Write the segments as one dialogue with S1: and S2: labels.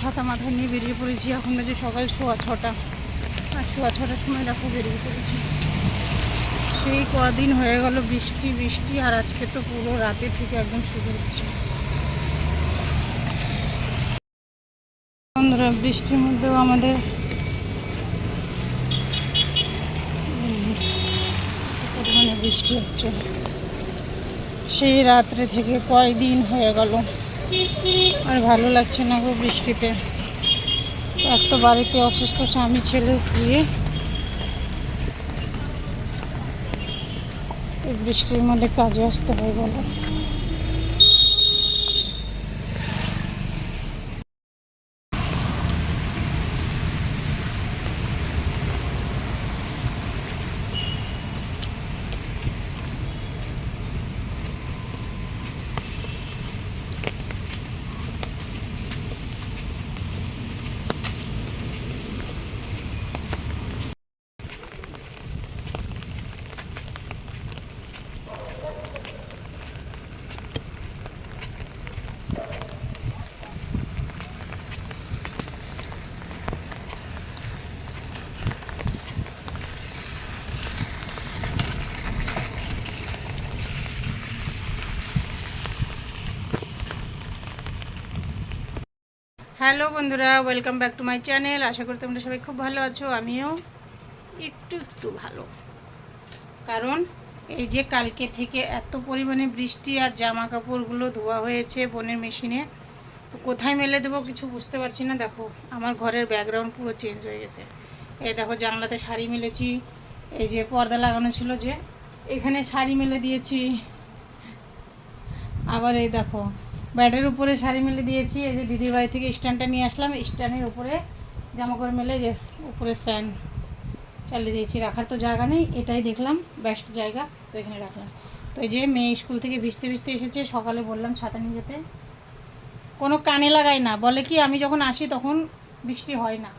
S1: ছাতা মাথায় নিয়ে বেরিয়ে পড়েছি। এখন বাজে সকাল 6:15, আর 6:15টার সময় দেখো বেরিয়ে পড়েছি। সেই কদিন হয়ে গেল বৃষ্টি বৃষ্টি, আর আজকে তো পুরো রাতে থেকে একদম শুরু হচ্ছে। বন্ধুরা, বৃষ্টির মধ্যেও আমাদের পরিমাণে বৃষ্টি হচ্ছে। সেই রাত্রে থেকে কয়দিন হয়ে গেল, আর ভালো লাগছে না গো বৃষ্টিতে। এক তো বাড়িতে অসুস্থ স্বামী ছেলে শুয়ে, এই বৃষ্টির মধ্যে কাজে আসতে হয় বলো। হ্যালো বন্ধুরা, welcome back to my channel. আশা করি তোমরা সবাই খুব ভালো আছো। আমিও একটু একটু ভালো। কারণ এই যে কালকে থেকে এত পরিমাণে বৃষ্টি, আর জামা কাপড়গুলো ধোয়া হয়েছে বোনের মেশিনে, তো কোথায় মেলে দেবো কিছু বুঝতে পারছি না। দেখো আমার ঘরের ব্যাকগ্রাউন্ড পুরো চেঞ্জ হয়ে গেছে। এই দেখো জানলাতে শাড়ি মেলেছি, এই যে পর্দা লাগানো ছিল যে এখানে শাড়ি মেলে দিয়েছি। আবার এই দেখো ব্যাডের উপরে শাড়ি মেলে দিয়েছি। এই যে দিদির বাড়ি থেকে স্ট্যান্ডটা নিয়ে আসলাম, স্ট্যান্ডের উপরে জামা করে মেলে, যে উপরে ফ্যান চালিয়ে দিয়েছি। রাখার তো জায়গা নেই, এটাই দেখলাম বেস্ট জায়গা, তো এখানে রাখলাম। তো এই যে মেয়ে স্কুল থেকে ভিজতে ভিজতে এসেছে, সকালে বললাম ছাতা নিয়ে যেতে, কোনো কানে লাগাই না, বলে কি আমি যখন আসি তখন বৃষ্টি হয় না।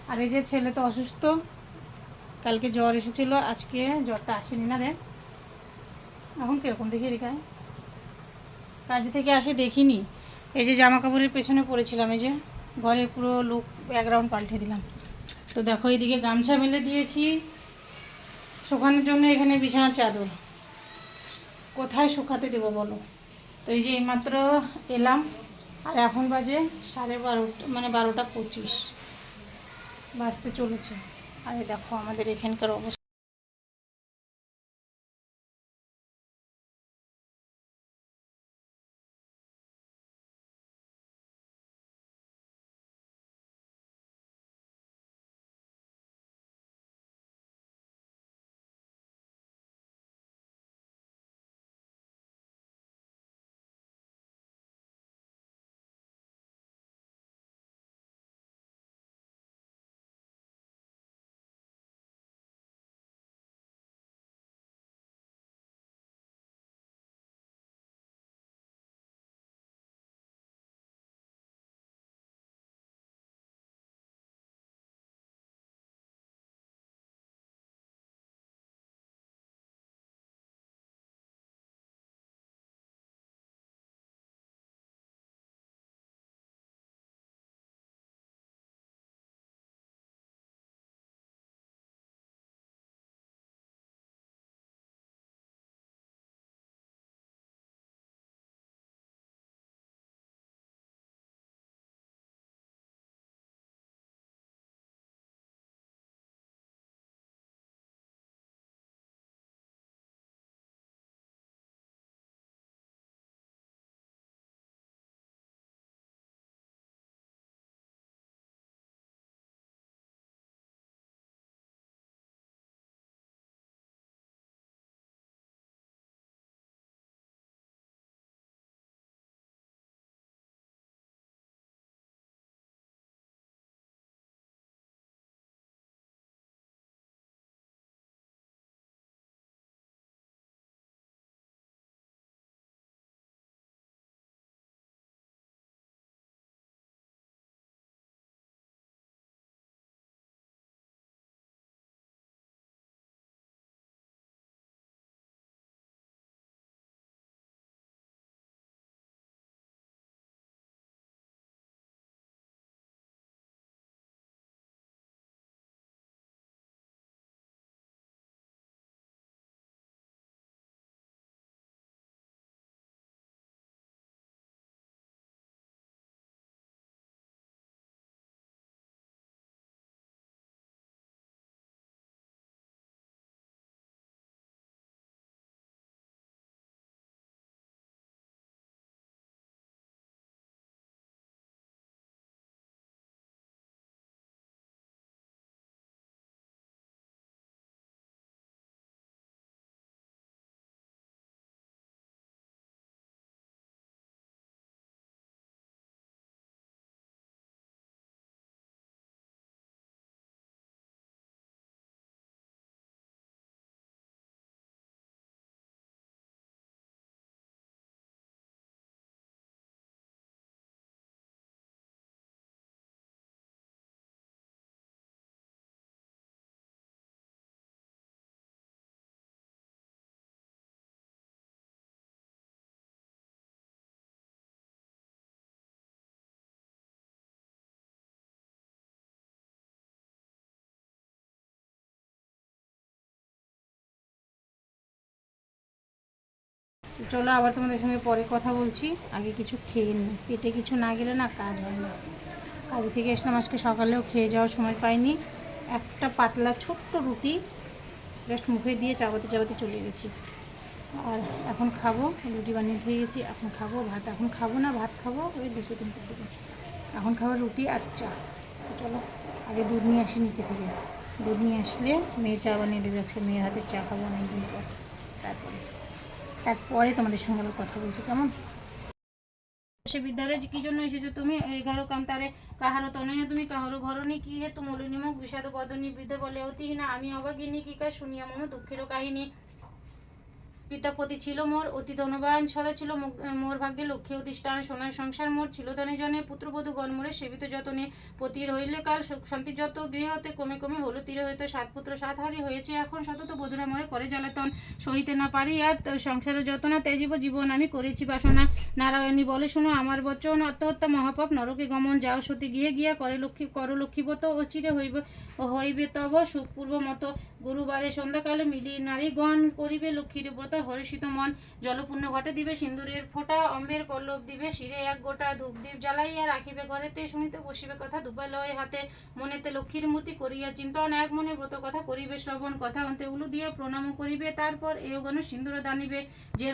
S1: আর এই যে ছেলে তো অসুস্থ, কালকে জ্বর এসেছিলো, আজকে জ্বরটা আসেনি না রে। এখন কীরকম দেখি দেখায়, কাজ থেকে আসে দেখিনি। এই যে জামা কাপড়ের পেছনে পড়েছিলাম, এই যে ঘরে পুরো লুক ব্যাকগ্রাউন্ড পাল্টে দিলাম। তো দেখো এইদিকে গামছা মেলে দিয়েছি শুকানোর জন্য, এখানে বিছানার চাদর কোথায় শুকাতে দেবো বলো। তো এই যে এইমাত্র এলাম, আর এখন বাজে 12:30, মানে 12:25 বাজতে চলেছে। আর দেখো আমাদের এখানকার অবস্থা। তো চলো আবার তোমাদের সঙ্গে পরে কথা বলছি, আগে কিছু খেয়ে নিই, পেটে কিছু না গেলে না কাজ হয় না। কাজে থেকে এসলাম, আজকে সকালেও খেয়ে যাওয়ার সময় পাইনি, একটা পাতলা ছোট্ট রুটি জাস্ট মুখে দিয়ে চাবাতে চাবাতে চলে গেছি। আর এখন খাবো, রুটি বানিয়ে ধুয়ে গেছি, এখন খাবো ভাত, এখন খাবো না, ভাত খাবো ওই 2-3টার দিকে। এখন খাবো রুটি আর চা। চলো আগে দুধ নিয়ে আসি নিচে থেকে, দুধ নিয়ে আসলে মেয়ে চা বানিয়ে দেবে, আজকে মেয়ের হাতের চা খাবো অনেকদিন পর। তারপরে তোমাদের সঙ্গে আবার কথা বলছি, কেমন? সে বিদ্যালয়ে কি জন্য এসেছো তুমি? 11 কান্তারে কাহারো তনয় তুমি কাহারো ঘরণী কি হে তুমুল নিমুখ বিষাদ বদনী বৃদ্ধ বলে অতিহীনা আমি অবাগিনী কি কার শুনিয়া মম দুঃখের কাহিনী। পিতাপতি ছিল মোর অতি ধনবান, সদা ছিল মোর ভাগ্যে লক্ষ্মী অধিষ্ঠান, সোনার সংসার মোর ছিল ধনে জনে, পুত্রবধূ গণমোরে সেবিত যতনে, পতির হইলে কাল শান্তি যত গৃহতে কমে কমে হলো তীরে হইতে 7 পুত্র 7 হারি হয়েছে এখন শতত বধূরা মরে করে জ্বালাতন, সহিতে না পারি আর সংসারের যতনা ত্যাজিব জীবন আমি করেছি বাসনা, নারায়ণী বলে শোনো আমার বচন আত্মহত্যা মহাপাপ নরকে গমন, যাও সতী গৃহে গিয়া করে লক্ষ্মীবত ও চিরে হইবে তব সুখপূর্ব মতো, গুরুবারে সন্ধ্যাকালে মিলি নারীগণ করিবে লক্ষ্মীর ব্রত হর্ষিত মন, জলপূর্ণ ঘটে দিবে সিন্দুরের ফোঁটা অম্বের পল্লব দিবে শিরে এক গোটা, ধূপদীপ জ্বালাইয়া রাখিবে ঘরেতে শুনিতে বসিবে কথা দুপালয় হাতে, মনেতে লক্ষ্মীর মূর্তি করিয়া চিন্তন এক মনে ব্রত কথা করিবে শ্রবণ, কথা অন্তে উলু দিয়ে প্রণাম করিবে, তারপর এই গণ সিন্দুর দানিবে, যে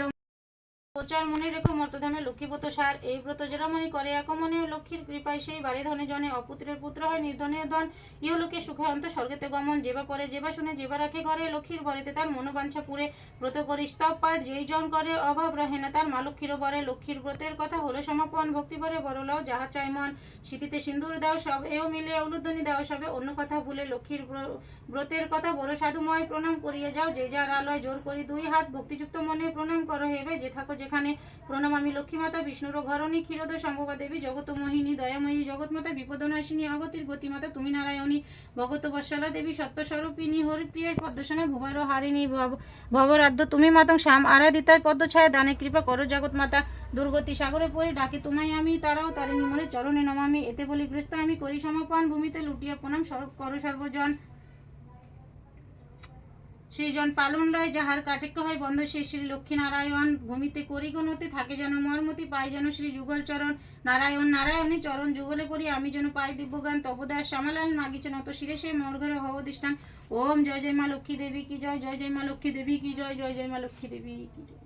S1: প্রচার মনে রেখো মর্তধামে লক্ষ্মীব্রত সার, এই ব্রত যারা মনে করে এক মনে লক্ষ্মীর কৃপায় সেই বাড়ি ধনে জনে, অপুত্রের পুত্র হয় নির্ধনের ধন, ইহলোকে সুখে অন্ত স্বর্গেতে গমন, যেবা পরে যেবা শুনে যেবা রাখে ঘরে লক্ষ্মীর ভরেতে তার মনোবাঞ্ছা পুরে, ব্রত করি স্তব পাঠ যেই জন করে অভাব রহে না তার মা লক্ষ্মীরও বরে, লক্ষ্মীর ব্রতের কথা হলো সমাপন ভক্তি ভরে বড় লও যাহা চাই মন, স্মৃতিতে সিন্দুর দাও সব এও মিলে উলুধ্বনি দাও সবে অন্য কথা ভুলে, লক্ষ্মীর ব্রতের কথা বড় সাধুময় প্রণাম করিয়ে যাও যে যার আলয়, জোর করি 2 হাত ভক্তিযুক্ত মনে প্রণাম করো হেবে যে থাকো যেখানে, প্রণাম আমি লক্ষ্মী মাতা বিষ্ণুর ঘরণী ক্ষীরোদয় সম্ভবা দেবী জগত মোহিনী দয়াময়ী জগৎমাতা বিপদনাশিনী অগতির গতিমাতা তুমি নারায়ণী, ভগত বৎসলা দেবী সত্যস্বরূপিনী হরিপ্রিয় পদ্মসনা ভুবর হারিণী ভবরাধ্য তুমি মাতং শ্যাম আরাধিতায় পদ্মছায়া দানে কৃপা করো জগৎ মাতা, দুর্গতি সাগরে পড়ে ডাকি তোমায় আমি তারাও তারিণী মোরে চরণে নমামি, এতে বলি গৃহস্থ আমি করি সমাপন ভূমিতে লুটিয়া প্রণাম করো সর্বজন, শ্রীজন পালন লয় যাহার কাটেক্য হয় বন্ধ সে শ্রী লক্ষ্মীনারায়ণ, ভূমিতে করি গণতে থাকে যেন মর্মতি পাই যেন শ্রী যুগল চরণ, নারায়ণ নারায়ণী চরণ যুগলে পড়ি আমি যেন পাই দিব্যগান তপদাস শ্যামালাল মাগিছে নত শিরে সে মোর ঘরে হও অধিষ্ঠান, ওম জয় জয় মা লক্ষ্মী দেবী কি জয়, জয় জয় মা লক্ষ্মী দেবী কি জয়, জয় জয় মা লক্ষ্মী দেবী কি জয়।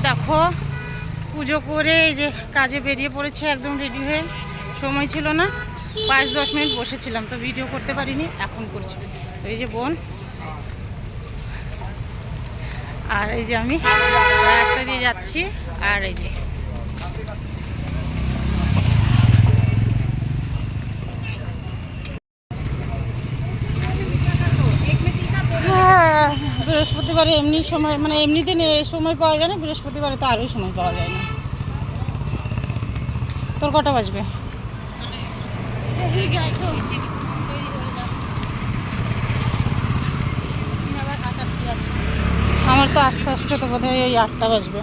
S1: দেখো পুজো করে এই যে কাজে বেরিয়ে পড়েছে একদম রেডি হয়ে, সময় ছিল না 5-10 মিনিট বসেছিলাম তো ভিডিও করতে পারিনি, এখন করছি। এই যে বোন আর এই যে আমি রাস্তা দিয়ে যাচ্ছি, আর এই যে বৃহস্পতিবারে এমনি সময় মানে এমনিতে সময় পাওয়া যায় না, বৃহস্পতিবারে তো আরোই সময় পাওয়া যায় না। তোর কটা বাজবে? আমার তো আস্তে আস্তে তো বোধহয় এই 8টা বাজবে।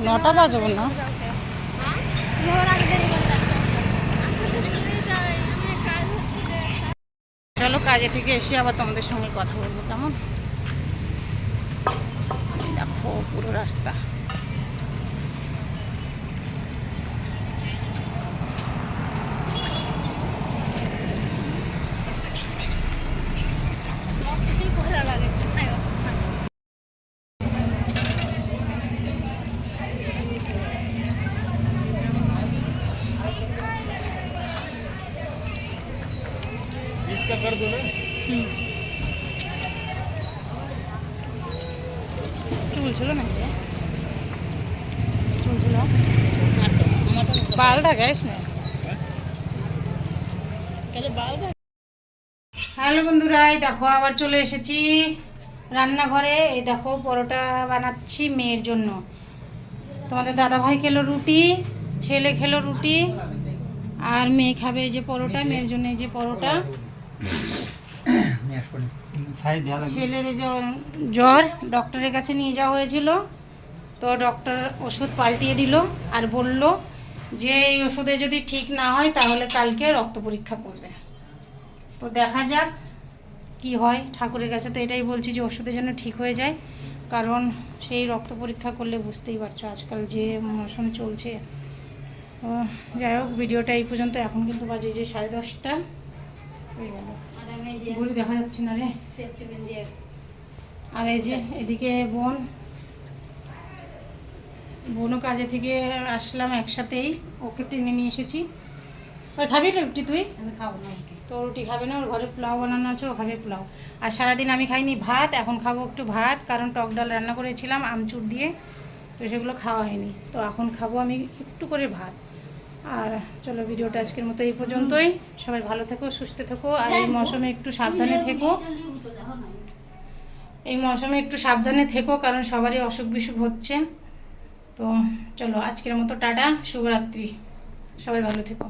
S1: 9টা বাজবো না, চলো কাজে থেকে এসে আবার তোমাদের সঙ্গে কথা বলবো, কেমন? দেখো পুরো রাস্তা, कर दो ना চুল না चुल बाल था क्या इसमें? হ্যালো বন্ধুরা, এই দেখো আবার চলে এসেছি রান্নাঘরে। এই দেখো পরোটা বানাচ্ছি মেয়ের জন্য। তোমাদের দাদা ভাই খেলো রুটি, ছেলে খেলো রুটি, আর মেয়ে খাবে এই যে পরোটা। মেয়ের জন্য এই যে পরোটা। ছেলের এই যে জ্বর, ডক্টরের কাছে নিয়ে যাওয়া হয়েছিল, তো ডক্টর ওষুধ পাল্টিয়ে দিল আর বলল যে এই ওষুধে যদি ঠিক না হয় তাহলে কালকে রক্ত পরীক্ষা করবে। তো দেখা যাক কি হয়। ঠাকুরের কাছে তো এটাই বলছি যে ওষুধের জন্য ঠিক হয়ে যায়, কারণ সেই রক্ত পরীক্ষা করলে বুঝতেই পারছো আজকাল যে মৌসুম চলছে। তো যাই হোক, ভিডিওটা এই পর্যন্ত। এখন কিন্তু বাজে যে 10:30 হয়ে গেল, ঘড়ি দেখা যাচ্ছে না রে। আর এই যে এদিকে বোনও কাজে থেকে আসলাম একসাথেই, ওকে টেনে নিয়ে এসেছি। ওই খাবি না রুটি? তুই? আমি খাবো না রুটি। তো রুটি খাবে না, ওর ঘরে পোলাও বানানো আছে, ও খাবে পোলাও। আর সারাদিন আমি খাইনি ভাত, এখন খাবো একটু ভাত, কারণ টক ডাল রান্না করেছিলাম আমচুর দিয়ে, তো সেগুলো খাওয়া হয়নি। তো এখন খাবো আমি একটু করে ভাত। আর চলো, ভিডিওটা আজকের মতো এই পর্যন্তই। সবাই ভালো থেকো, সুস্থ থেকো, আর এই মৌসুমে একটু সাবধানে থেকো। এই মৌসুমে একটু সাবধানে থেকো, কারণ সবারই অসুখ বিসুখ হচ্ছে। তো চলো, আজকের মতো টাটা, শুভরাত্রি, সবাই ভালো থেকো।